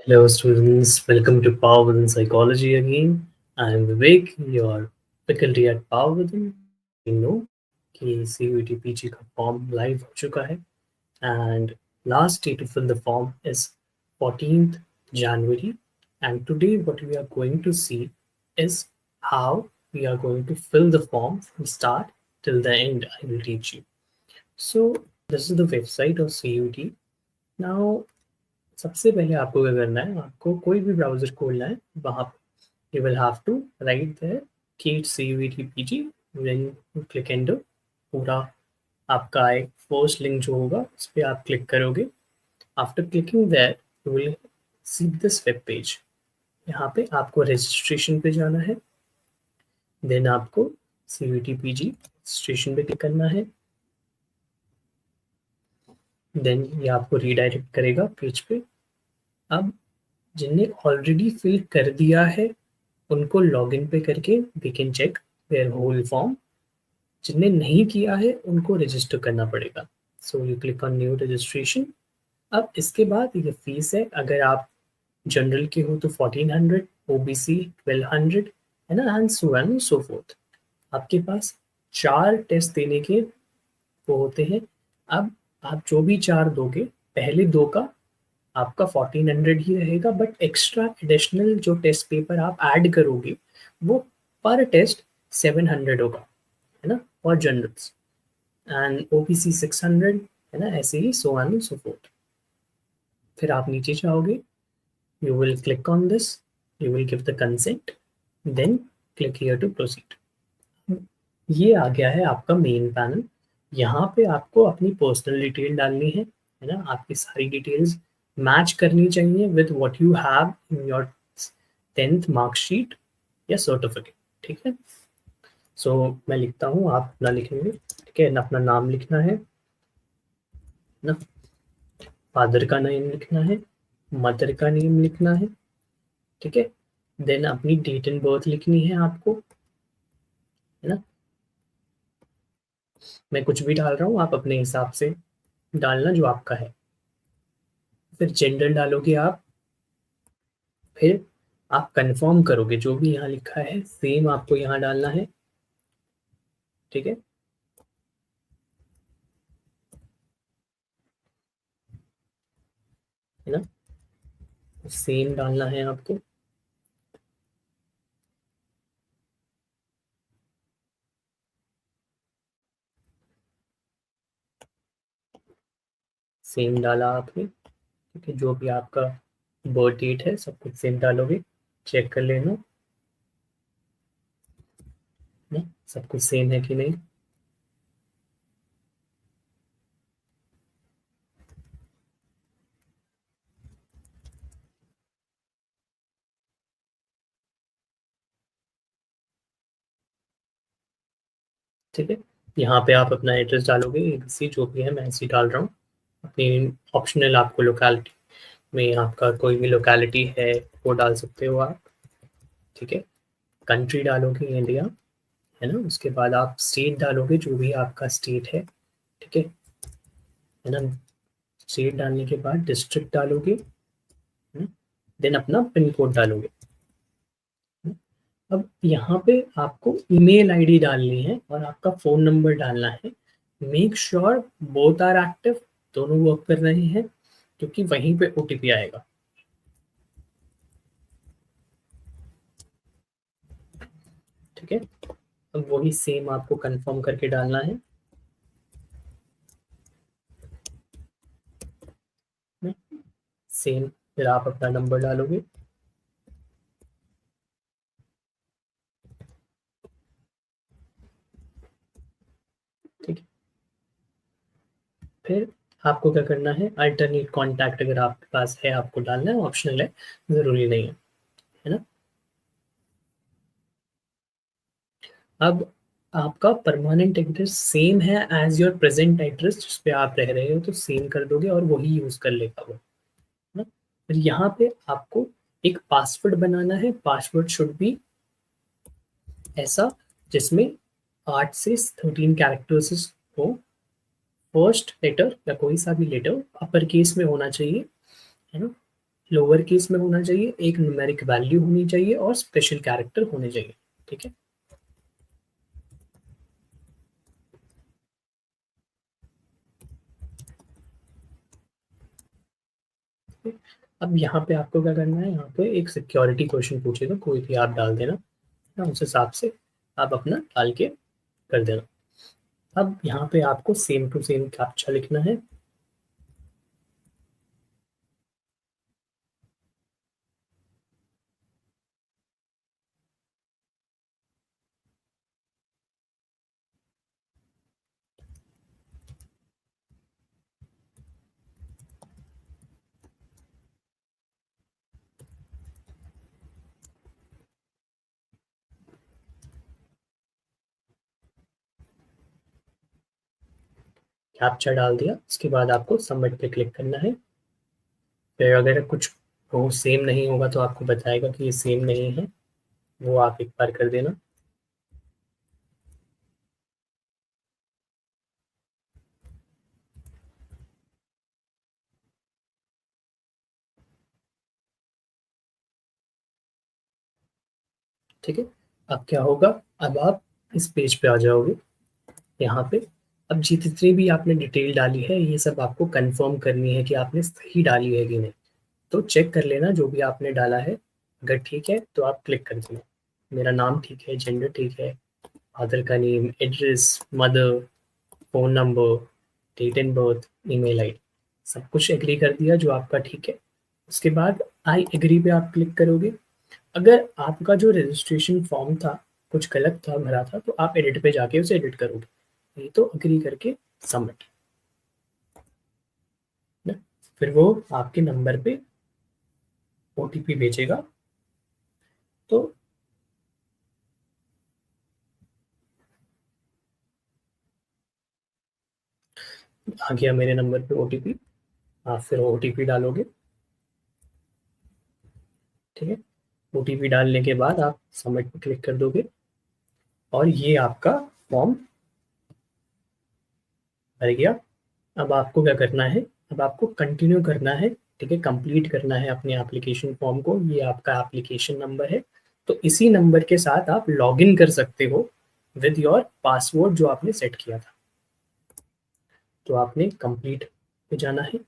Hello, students. Welcome to Power Within Psychology again. I am Vivek, your faculty at Power Within. We know कि CUET PG का form live हो चुका है and last day to fill the form is 14th January. And today what we are going to see is how we are going to fill the form from start till the end. I will teach you. So this is the website of CUET. Now सबसे पहले आपको क्या करना है, आपको कोई भी browser खोलना है, वहाँ पे you will have to write there KIIT CUET PG, then you click enter. पूरा आपका एक फर्स्ट लिंक जो होगा उस पे आप क्लिक करोगे। After clicking there you will see this web page. यहाँ पे आपको रजिस्ट्रेशन पे जाना है, देन आपको CUET PG रजिस्ट्रेशन पे क्लिक करना है। देन ये आपको रीडायरेक्ट करेगा पेज पे। अब जिनने ऑलरेडी फिल कर दिया है उनको लॉगिन पे करके they can check their whole form. जिनने नहीं किया है उनको रजिस्टर करना पड़ेगा। So you click on new registration. अब इसके बाद ये फीस है, अगर आप जनरल के हो तो 1400, ओबीसी 1200 है ना, and so on so fourth. आपके पास 4 टेस्ट देने के वो होते हैं। अब आप जो भी 4 दोगे, पहले 2 का आपका 1400 ही रहेगा, बट एक्स्ट्रा एडिशनल जो टेस्ट पेपर आप ऐड करोगे वो पर टेस्ट 700 होगा, है ना, फॉर जनरल्स, एंड ओबीसी 600, है ना, ऐसे ही so on and so forth. फिर आप नीचे जाओगे, you will click on this, you will give the consent, then click here to proceed. ये आ गया है आपका मेन पैनल। यहाँ पे आपको अपनी पर्सनल डिटेल डालनी है ना, आपकी सारी डिटेल्स मैच करनी चाहिए with what you have in your 10th marksheet या सर्टिफिकेट, ठीक है। सो मैं लिखता हूँ, आप अपना लिखेंगे, ठीक है। अपना नाम लिखना है ना, फादर का नेम लिखना है, मदर का नेम लिखना है, ठीक है। देन अपनी डेट एंड बर्थ लिखनी है आपको, है ना। मैं कुछ भी डाल रहा हूँ, आप अपने हिसाब से डालना जो आपका है। फिर जेंडर डालोगे आप, फिर आप कंफर्म करोगे जो भी यहाँ लिखा है सेम आपको यहाँ डालना है, ठीक है। है ना, सेम डालना है आपको। सेम डाला आपने, ठीक है। जो भी आपका बर्थ डेट है सब कुछ सेम डालोगे, चेक कर लेना ना सब कुछ सेम है कि नहीं। ठीक है, यहाँ पे आप अपना एड्रेस डालोगे, ABC जो भी है मैं ऐसे ही डाल रहा हूँ। अपनी ऑप्शनल आपको लोकेलिटी में आपका कोई भी लोकेलिटी है वो डाल सकते हो आप, ठीक है। कंट्री डालोगे इंडिया, है ना। उसके बाद आप स्टेट डालोगे जो भी आपका स्टेट है, ठीक है ना। स्टेट डालने के बाद डिस्ट्रिक्ट डालोगे, देन अपना पिन कोड डालोगे। अब यहाँ पे आपको ईमेल आईडी डालनी है और आपका फ़ोन नंबर डालना है। Make sure both are active, दोनों वर्क कर रहे हैं, क्योंकि वहीं पे ओटीपी आएगा, ठीक है। अब वही सेम आपको कंफर्म करके डालना है। सेम फिर आप अपना नंबर डालोगे, ठीक है। फिर आपको क्या करना है, अल्टरनेट कॉन्टैक्ट अगर आपके पास है आपको डालना है, ऑप्शनल है, ज़रूरी नहीं है ना। अब आपका परमानेंट एड्रेस सेम है एज योर प्रेजेंट एड्रेस जिस पे आप रह रहे हो, तो सेम कर दोगे और वही यूज़ कर लेगा वो, है ना। फिर यहाँ पे आपको एक पासवर्ड बनाना है। पासवर्ड शुड बी ऐसा जिसमें 8 से 13 कैरेक्टर्स हो। फर्स्ट लेटर या कोई सा भी लेटर अपर केस में होना चाहिए, है ना। लोअर केस में होना चाहिए, एक न्यूमेरिक वैल्यू होनी चाहिए और स्पेशल कैरेक्टर होने चाहिए। ठीक है, अब यहाँ पे आपको क्या करना है, यहाँ पे एक सिक्योरिटी क्वेश्चन पूछेगा, कोई भी आप डाल देना, उस हिसाब से आप अपना डाल के कर देना। अब यहाँ पे आपको सेम टू सेम कैप्चा लिखना है। कैप्चा डाल दिया, इसके बाद आपको सबमिट पे क्लिक करना है। फिर अगर कुछ वो सेम नहीं होगा तो आपको बताएगा कि ये सेम नहीं है, वो आप एक बार कर देना। ठीक है, अब क्या होगा, अब आप इस पेज पे आ जाओगे। यहाँ पे अब जितनी भी आपने डिटेल डाली है ये सब आपको कंफर्म करनी है कि आपने सही डाली है कि नहीं। तो चेक कर लेना जो भी आपने डाला है, अगर ठीक है तो आप क्लिक कर देना। मेरा नाम ठीक है, जेंडर ठीक है, फादर का name, address, mother, phone number, date and birth, email ID, सब कुछ एग्री कर दिया जो आपका ठीक है। उसके बाद आई एग्री पे आप क्लिक करोगे। अगर आपका जो रजिस्ट्रेशन फॉर्म था कुछ गलत था भरा था तो आप एडिट पे जाके उसे एडिट करोगे, नहीं तो एग्री करके सबमिट ना। फिर वो आपके नंबर पे ओटीपी भेजेगा। तो आ गया मेरे नंबर पे ओटीपी, आप फिर ओटीपी डालोगे। ठीक है, ओटीपी डालने के बाद आप सबमिट पे क्लिक कर दोगे और ये आपका फॉर्म भर गया। अब आपको क्या करना है, अब आपको कंटिन्यू करना है। ठीक है, कंप्लीट करना है अपने एप्लीकेशन फॉर्म को। ये आपका एप्लीकेशन नंबर है, तो इसी नंबर के साथ आप लॉगिन कर सकते हो विद योर पासवर्ड जो आपने सेट किया था। तो आपने कंप्लीट पे जाना है।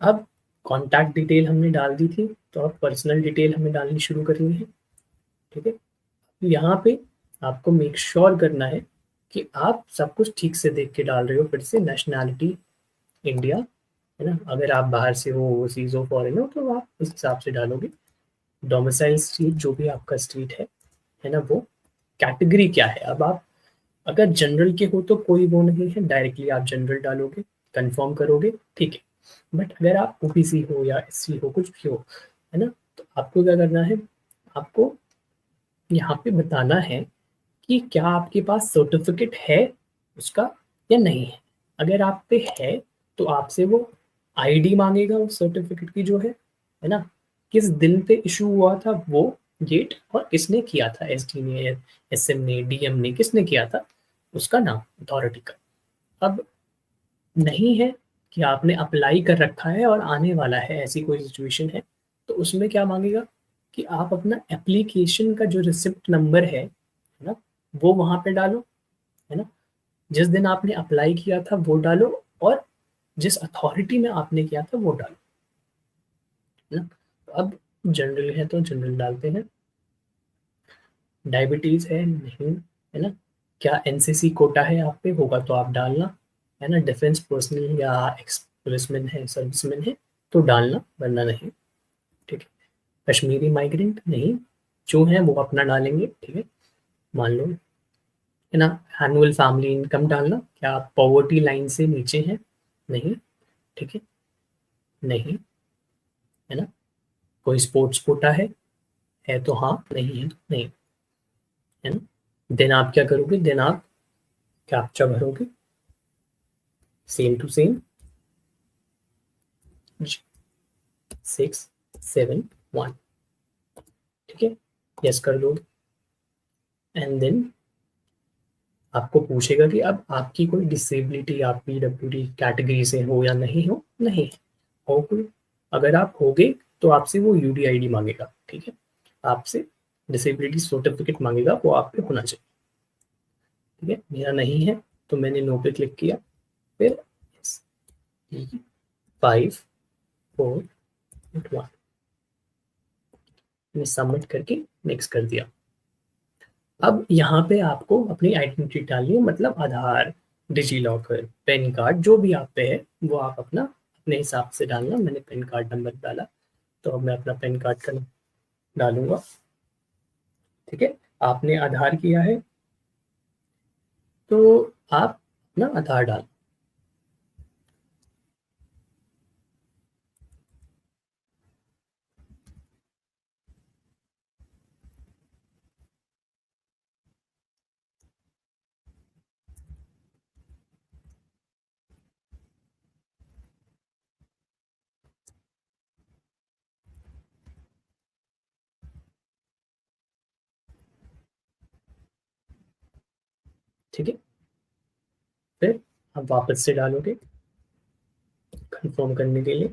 अब कॉन्टैक्ट डिटेल हमने डाल दी थी, तो अब पर्सनल डिटेल हमें डालनी शुरू करनी है। ठीक है, यहाँ पे आपको मेक श्योर करना है कि आप सब कुछ ठीक से देख के डाल रहे हो। फिर से नेशनैलिटी इंडिया, है ना, अगर आप बाहर से हो, ओवरसीज हो, फॉरेन हो, तो आप उस हिसाब से डालोगे। डोमिसाइल स्टेट जो भी आपका स्टेट है ना, वो कैटेगरी क्या है। अब आप अगर जनरल के हो तो कोई वो नहीं है, डायरेक्टली आप जनरल डालोगे, कंफर्म करोगे, ठीक है। बट अगर आप ओबीसी हो या एससी हो, कुछ भी हो, है ना, तो आपको क्या करना है, आपको यहाँ पे बताना है कि क्या आपके पास सर्टिफिकेट है उसका या नहीं है। अगर आप पे है तो आपसे वो आईडी मांगेगा उस सर्टिफिकेट की जो है ना, किस दिन पे इशू हुआ था वो डेट, और किसने किया था, एसडी ने, एसएम ने, डीएम ने, किसने किया था, उसका नाम, अथॉरिटी का। अब नहीं है कि आपने अप्लाई कर रखा है और आने वाला है, ऐसी कोई सिचुएशन है, तो उसमें क्या मांगेगा कि आप अपना एप्लीकेशन का जो रिसिप्ट नंबर है ना, वो वहाँ पे डालो, है ना, जिस दिन आपने अप्लाई किया था वो डालो, और जिस अथॉरिटी में आपने किया था वो डालो, है ना। तो अब जनरल है तो जनरल डालते हैं, डायबिटीज़ है नहीं, है ना, क्या एनसीसी कोटा है आप पे, होगा तो आप डालना, है ना, डिफेंस पर्सनल या एक्स पुलिसमैन है, सर्विसमैन है तो डालना, वरना नहीं। ठीक है, कश्मीरी माइग्रेंट नहीं, जो है वो अपना डालेंगे। ठीक है, मान लो, है ना, एनुअल फैमिली इनकम डालना, क्या आप पॉवर्टी लाइन से नीचे हैं, नहीं, ठीक है, नहीं, है ना, कोई स्पोर्ट्स कोटा है तो हाँ, नहीं है तो नहीं, है ना। देन आप क्या करोगे, देन आप कैप्चा भरोगे, सेम टू सेम 671, ठीक है, यस कर दोगे। एंड देन आपको पूछेगा कि अब आपकी कोई डिसेबिलिटी, आप पीडब्ल्यूडी कैटेगरी से हो या नहीं हो, नहीं है, हो कोई, अगर आप होगे तो आपसे वो यूडीआईडी मांगेगा, ठीक है, आपसे डिसेबिलिटी सर्टिफिकेट मांगेगा, वो आप पे होना चाहिए, ठीक है। मेरा नहीं है तो मैंने नो पे क्लिक किया, फिर 5 4 1 मैंने सबमिट करके नेक्स्ट कर दिया। अब यहाँ पे आपको अपनी आइडेंटिटी डालनी है, मतलब आधार, डिजी लॉकर, पैन कार्ड, जो भी आप पे है वो आप अपना अपने हिसाब से डालना। मैंने पैन कार्ड नंबर डाला, तो अब मैं अपना पैन कार्ड का डालूंगा, ठीक है। आपने आधार किया है तो आप अपना आधार डाल, ठीक है। फिर आप वापस से डालोगे कंफर्म करने के लिए,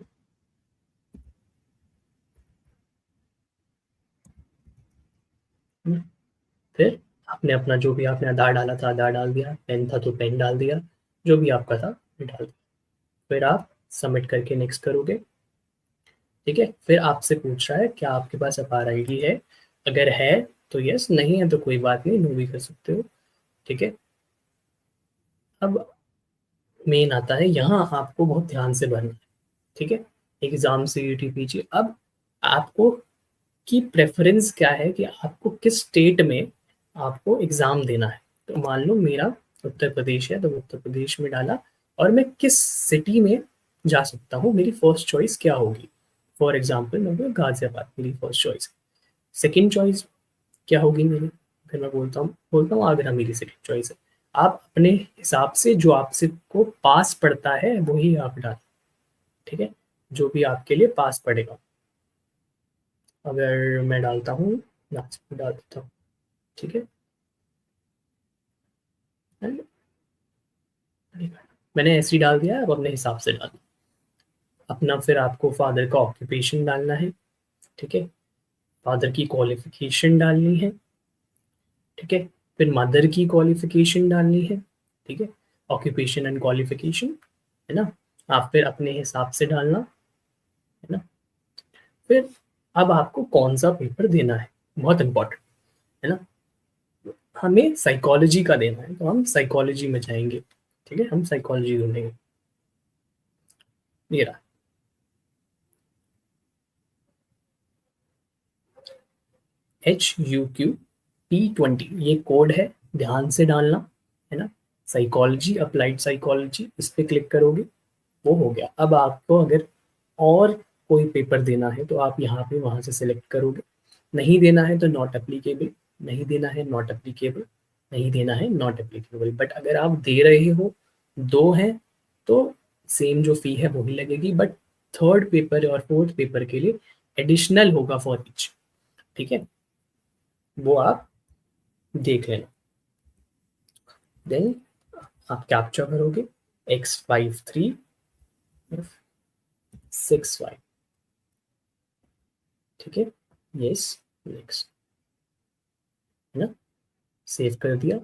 फिर आपने अपना जो भी आपने आधार डाला था आधार डाल दिया, पेन था तो पेन डाल दिया, जो भी आपका था वो डाल दिया। फिर आप सबमिट करके नेक्स्ट करोगे, ठीक है। फिर आपसे पूछ रहा है क्या आपके पास अपार आईडी है, अगर है तो यस, नहीं है तो कोई बात नहीं, नो भी कर सकते हो, ठीक है। अब मेन आता है, यहाँ आपको बहुत ध्यान से भरना है, ठीक है। एग्जाम सीईटी पीजी, अब आपको की प्रेफरेंस क्या है कि आपको किस स्टेट में आपको एग्जाम देना है। तो मान लो मेरा उत्तर प्रदेश है, तो उत्तर प्रदेश में डाला, और मैं किस सिटी में जा सकता हूँ, मेरी फर्स्ट चॉइस क्या होगी। फॉर एग्जाम्पल मैं गाजियाबाद मेरी फर्स्ट चॉइस, सेकेंड चॉइस क्या होगी मेरी, फिर मैं बोलता हूँ आगरा मेरी सेकेंड चॉइस है। आप अपने हिसाब से जो आपसे को पास पड़ता है वही आप डाल, ठीक है, जो भी आपके लिए पास पड़ेगा। अगर मैं डालता हूँ नागपुर डाल देता हूँ, ठीक है। मैंने ऐसे ही डाल दिया, अब अपने हिसाब से डालना अपना। फिर आपको फादर का ऑक्यूपेशन डालना है, ठीक है, फादर की क्वालिफिकेशन डालनी है, ठीक है, फिर मदर की क्वालिफिकेशन डालनी है, ठीक है, ऑक्यूपेशन एंड क्वालिफिकेशन, है ना। आप फिर अपने हिसाब से डालना, है ना। फिर अब आपको कौन सा पेपर देना है, बहुत इंपॉर्टेंट, है ना। हमें साइकोलॉजी का देना है, तो हम साइकोलॉजी में जाएंगे, ठीक है, हम साइकोलॉजी ढूंढेंगे। ये रहा HUQ P20, ये कोड है, ध्यान से डालना, है ना। साइकोलॉजी, अप्लाइड साइकोलॉजी, इस पे क्लिक करोगे, वो हो गया। अब आपको अगर और कोई पेपर देना है तो आप यहाँ पे वहाँ से सिलेक्ट करोगे, नहीं देना है तो नॉट एप्लीकेबल, नहीं देना है नॉट एप्लीकेबल, नहीं देना है नॉट एप्लीकेबल। बट अगर आप दे रहे हो, दो हैं, तो सेम जो फी है वही लगेगी, बट थर्ड पेपर और फोर्थ पेपर के लिए एडिशनल होगा फॉर ईच, ठीक है, वो आप देख लेना। देन आप कैप्चा करोगे X53F65, ठीक है, यस, नेक्स्ट, है ना, सेव कर दिया।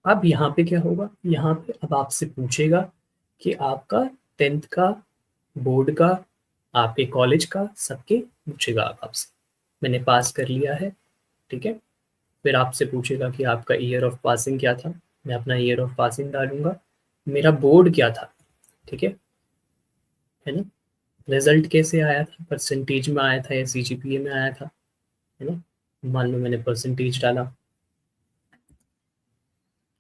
अब यहाँ पे क्या होगा, यहाँ पे अब आपसे पूछेगा कि आपका 10th का, बोर्ड का, आपके कॉलेज का, सबके पूछेगा आप आपसे। मैंने पास कर लिया है, ठीक है। फिर आपसे पूछेगा कि आपका ईयर ऑफ पासिंग क्या था, मैं अपना ईयर ऑफ पासिंग डालूंगा, मेरा बोर्ड क्या था, ठीक है ना, रिजल्ट कैसे आया था, परसेंटेज में आया था या सीजीपीए में आया था, है ना। मान लो मैंने परसेंटेज डाला,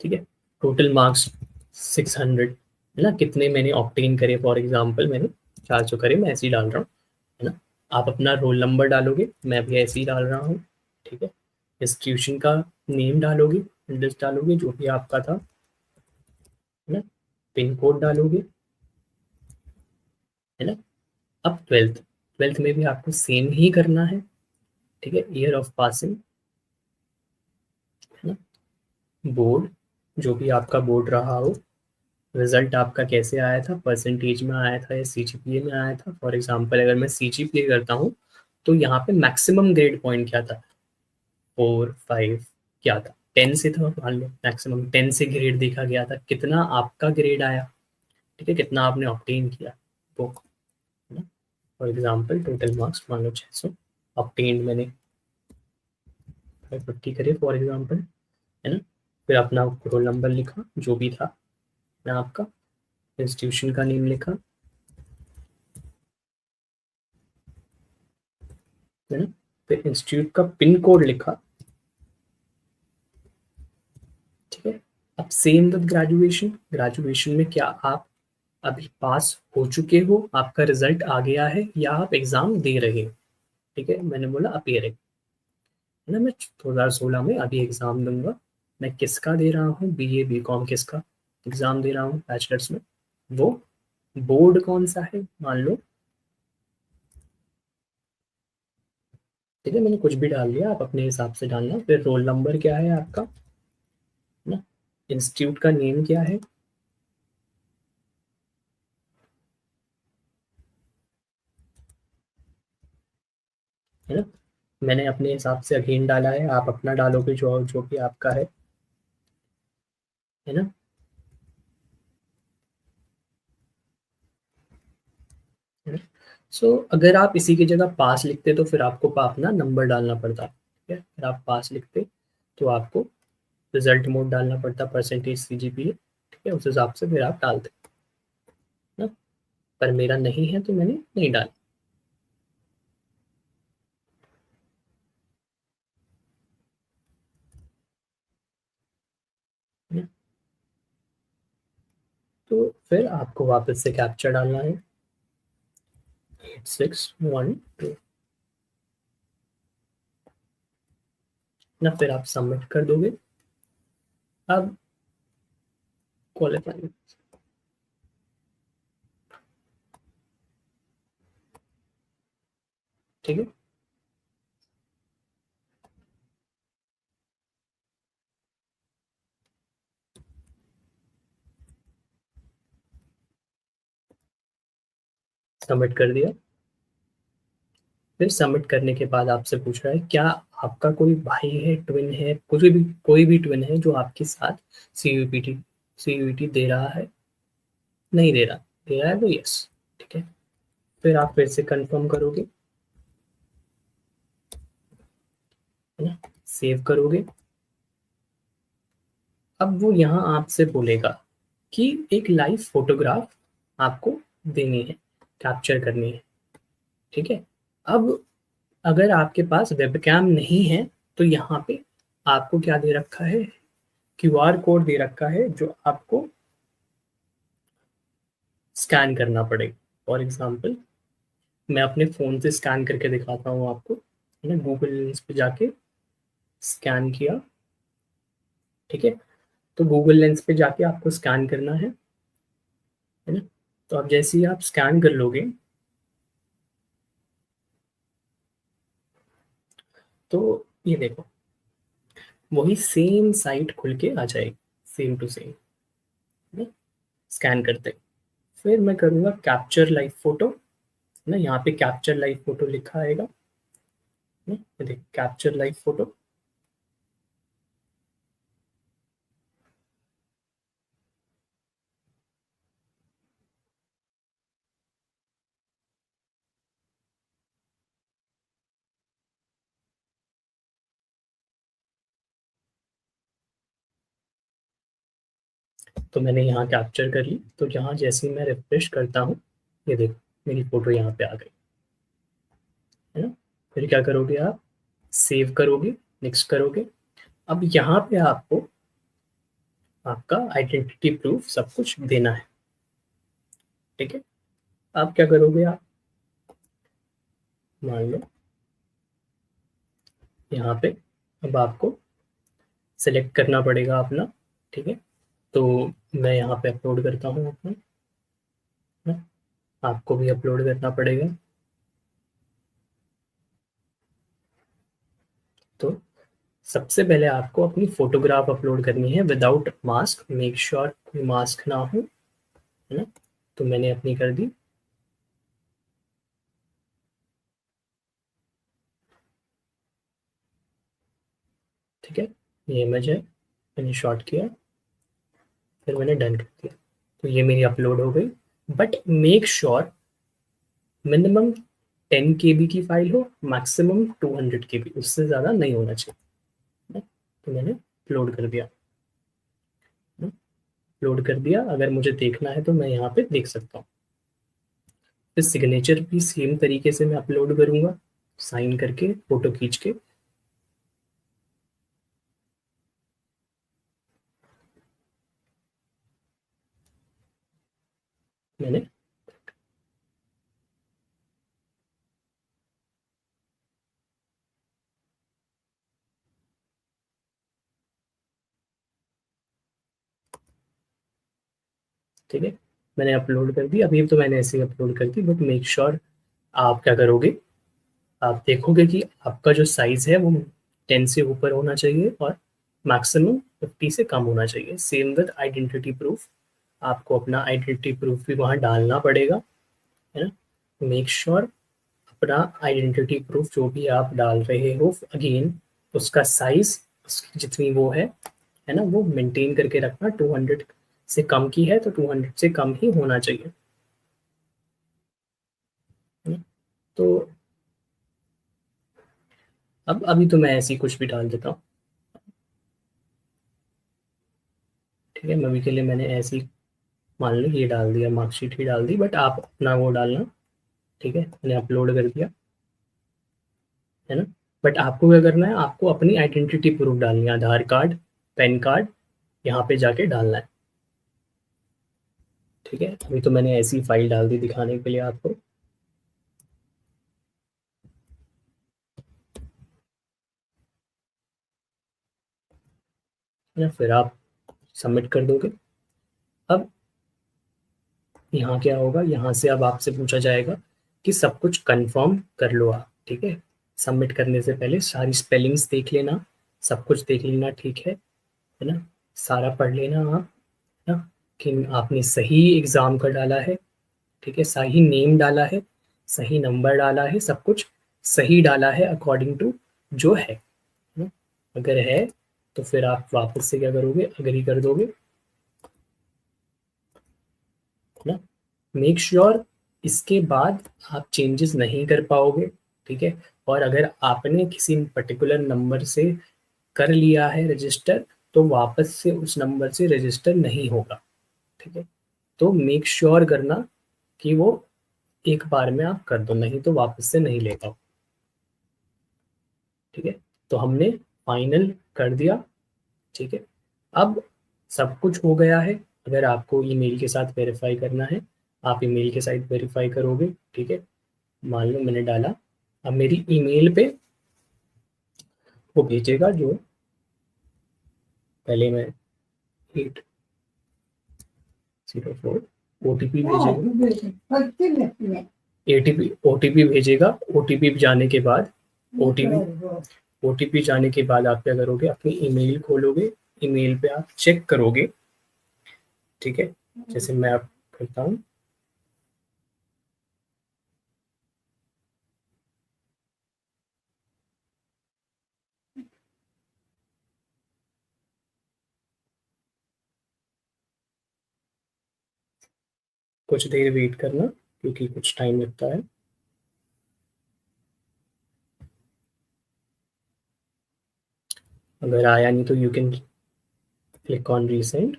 ठीक है, टोटल मार्क्स 600, है ना, कितने मैंने ऑप्टेन करे, फॉर एग्जांपल मैंने 400 करे, मैं ऐसे ही डाल रहा हूँ, है ना। आप अपना रोल नंबर डालोगे, मैं भी ऐसे ही डाल रहा हूँ, ठीक है। इंस्टीट्यूशन का नेम डालोगे, एड्रेस डालोगे जो भी आपका था, है ना, पिन कोड डालोगे, है ना। अब ट्वेल्थ, ट्वेल्थ में भी आपको सेम ही करना है, ठीक है, ईयर ऑफ पासिंग, है ना, बोर्ड, जो भी आपका बोर्ड रहा हो, रिजल्ट आपका कैसे आया था, परसेंटेज में आया था या सीजीपीए में आया था। फॉर एग्जांपल अगर मैं सीजीपीए करता हूँ तो यहाँ पे मैक्सिमम ग्रेड पॉइंट क्या था, 4, 5 क्या था, 10 से था मान लो, मैक्सिमम 10 से ग्रेड देखा गया था, कितना आपका ग्रेड आया, ठीक है, कितना आपने ऑब्टेन किया वो, है ना। फॉर एग्जांपल टोटल मार्क्स मान लो 600 ऑब्टेन मैंने 550 करे फॉर एग्जांपल, है ना। फिर अपना रोल नंबर लिखा जो भी था ना आपका, इंस्टीट्यूशन का नेम लिखा, है ना। फिर इंस्टीट्यूट का पिन कोड लिखा, ठीक है। अब सेम विद ग्रेजुएशन, ग्रेजुएशन में क्या आप अभी पास हो चुके हो, आपका रिजल्ट आ गया है, या आप एग्जाम दे रहे हो, ठीक है। मैंने बोला अपियरिंग, है ना, मैं 2016 में अभी एग्जाम दूंगा। मैं किसका दे रहा हूँ, बीए बीकॉम किसका एग्जाम दे रहा हूँ बैचलर्स में, वो बोर्ड कौन सा है मान लो, ठीक है। मैंने कुछ भी डाल दिया, आप अपने हिसाब से डालना। फिर रोल नंबर क्या है आपका, है ना, इंस्टीट्यूट का नेम क्या है ना। मैंने अपने हिसाब से अगेन डाला है, आप अपना डालोगे जो जो भी आपका है ना। सो अगर आप इसी की जगह पास लिखते तो फिर आपको अपना नंबर डालना पड़ता, ठीक है। अगर आप पास लिखते तो आपको रिजल्ट मोड डालना पड़ता, परसेंटेज सीजीपीए, ठीक है, उस हिसाब से फिर आप डालते ना। पर मेरा नहीं है तो मैंने नहीं डाला, है ना? तो फिर आपको वापस से कैप्चा डालना है, 8612 ना, फिर आप सबमिट कर दोगे। अब क्वालिफाई, ठीक है। सबमिट कर दिया। फिर सबमिट करने के बाद आपसे पूछ रहा है क्या आपका कोई भाई है, ट्विन है, कोई भी ट्विन है जो आपके साथ सीयूपीटी सीयूईटी दे रहा है, नहीं दे रहा, दे रहा है तो यस, ठीक है। फिर आप फिर से कंफर्म करोगे, है ना, सेव करोगे। अब वो यहाँ आपसे बोलेगा कि एक लाइव फोटोग्राफ आपको देनी है, कैप्चर करनी है, ठीक है। अब अगर आपके पास वेबकैम नहीं है तो यहाँ पे आपको क्या दे रखा है, क्यूआर कोड दे रखा है जो आपको स्कैन करना पड़ेगा। फॉर एग्जांपल मैं अपने फ़ोन से स्कैन करके दिखाता हूँ आपको, है ना। गूगल लेंस पे जाके स्कैन किया, ठीक है। तो गूगल लेंस पे जाके आपको स्कैन करना है ना। तो अब जैसे ही आप स्कैन कर लोगे तो ये देखो वही सेम साइट खुल के आ जाएगी, सेम टू सेम, है ना, स्कैन करते। फिर मैं करूँगा कैप्चर लाइव फोटो, ना, यहाँ पे कैप्चर लाइव फोटो लिखा आएगा, है ना, ये देख कैप्चर लाइव फोटो। तो मैंने यहाँ कैप्चर कर ली, तो यहाँ जैसे ही मैं रिफ्रेश करता हूँ ये देखो मेरी फोटो यहाँ पे आ गई, है ना। फिर क्या करोगे आप, सेव करोगे, नेक्स्ट करोगे। अब यहाँ पे आपको आपका आइडेंटिटी प्रूफ सब कुछ देना है, ठीक है। आप क्या करोगे, आप मान लो यहाँ पे अब आपको सिलेक्ट करना पड़ेगा अपना, ठीक है। तो मैं यहाँ पे अपलोड करता हूँ अपना, है ना? आपको भी अपलोड करना पड़ेगा। तो सबसे पहले आपको अपनी फोटोग्राफ अपलोड करनी है विदाउट मास्क, मेक श्योर कोई मास्क ना हो, है ना। तो मैंने अपनी कर दी, ठीक है। ये इमेज है, मैंने शॉर्ट किया, फिर मैंने डन कर दिया, तो ये मेरी अपलोड हो गई। But make sure minimum 10 KB की फाइल हो, मैक्सिमम 200 KB, उससे ज़्यादा नहीं होना चाहिए। तो मैंने अपलोड कर दिया, अपलोड कर दिया। अगर मुझे देखना है तो मैं यहाँ पे देख सकता हूँ। फिर सिग्नेचर भी सेम तरीके से मैं अपलोड करूँगा, साइन करके फोटो खींच के। मैंने ठीक है, मैंने अपलोड कर दी। अभी तो मैंने ऐसे ही अपलोड कर दी, बट मेक श्योर आप क्या करोगे, आप देखोगे कि आपका जो साइज़ है वो 10 से ऊपर होना चाहिए और मैक्सिमम 50 से कम होना चाहिए। सेम विद आइडेंटिटी प्रूफ, आपको अपना आइडेंटिटी प्रूफ भी वहाँ डालना पड़ेगा, है ना। मेक श्योर अपना आइडेंटिटी प्रूफ जो भी आप डाल रहे हो, अगेन उसका साइज़, उसकी जितनी वो है ना, वो मेंटेन करके रखना। 200 से कम की है तो 200 से कम ही होना चाहिए, है ना? तो अब अभी तो मैं ऐसे ही कुछ भी डाल देता हूँ, ठीक है। मैं अभी के लिए मैंने ऐसे ही मान लो ये डाल दिया, मार्कशीट ही डाल दी, बट आप अपना वो डालना, ठीक है। मैंने अपलोड कर दिया, है ना। बट आपको क्या करना है, आपको अपनी आइडेंटिटी प्रूफ डालनी है, आधार कार्ड, पैन कार्ड, यहाँ पे जाके डालना है, ठीक है। अभी तो मैंने ऐसी फाइल डाल दी दिखाने के लिए आपको, है ना। फिर आप सबमिट कर दोगे। अब यहाँ क्या होगा, यहाँ से अब आपसे पूछा जाएगा कि सब कुछ कंफर्म कर लो आप, ठीक है। सबमिट करने से पहले सारी स्पेलिंग्स देख लेना, सब कुछ देख लेना, ठीक है ना। सारा पढ़ लेना आप, है ना, कि आपने सही एग्ज़ाम का डाला है, ठीक है, सही नेम डाला है, सही नंबर डाला है, सब कुछ सही डाला है अकॉर्डिंग टू जो है ना। अगर है तो फिर आप वापस से क्या करोगे, अग्री कर दोगे, है ना। मेक श्योर इसके बाद आप चेंजेस नहीं कर पाओगे, ठीक है। और अगर आपने किसी पर्टिकुलर नंबर से कर लिया है रजिस्टर, तो वापस से उस नंबर से रजिस्टर नहीं होगा, ठीक है। तो मेक श्योर करना कि वो एक बार में आप कर दो, नहीं तो वापस से नहीं ले पाओ, ठीक है। तो हमने फाइनल कर दिया, ठीक है। अब सब कुछ हो गया है। अगर आपको ईमेल के साथ वेरीफाई करना है, आप ईमेल के साथ वेरीफाई करोगे, ठीक है। मान लो मैंने डाला, अब मेरी ईमेल पे वो भेजेगा, जो पहले मैं 804 ओटीपी भेजेगा, एटीपी ओटीपी भेजेगा। ओटीपी जाने के बाद, ओटीपी जाने के बाद आप क्या करोगे, अपनी ईमेल खोलोगे, ईमेल पे आप चेक करोगे, ठीक है। जैसे मैं आप करता हूँ, कुछ देर वेट करना क्योंकि कुछ टाइम लगता है। अगर आया नहीं तो you can click on resend.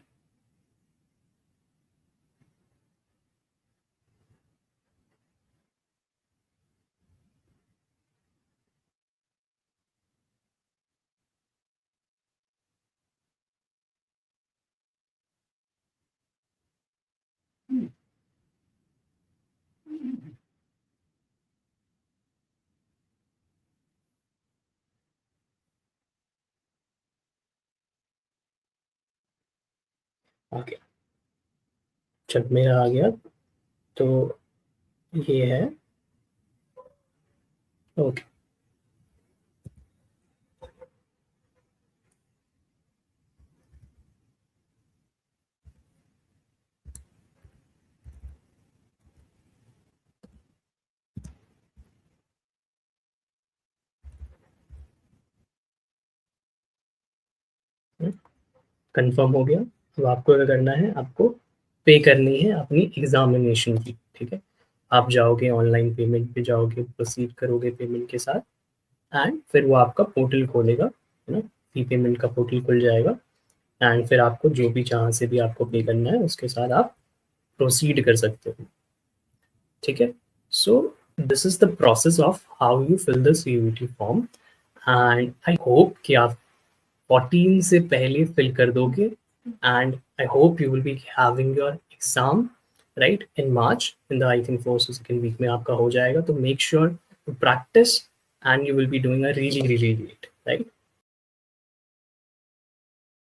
आ गया, जब मेरा आ गया तो ये है, ओके। कंफर्म हो गया। तो आपको क्या करना है, आपको पे करनी है अपनी एग्जामिनेशन की, ठीक है। आप जाओगे ऑनलाइन पेमेंट पे जाओगे, प्रोसीड करोगे पेमेंट के साथ, एंड फिर वो आपका पोर्टल खोलेगा, है ना, ई पेमेंट का पोर्टल खुल जाएगा, एंड फिर आपको जो भी जहाँ से भी आपको पे करना है उसके साथ आप प्रोसीड कर सकते हो, ठीक है। So this is the process of how you fill the CUET form, and I hope कि आप 14 से पहले फिल कर दोगे, and I hope you will be having your exam right in March, in the I think first second week में आपका हो जाएगा। तो make sure to practise and you will be doing a really really great, right.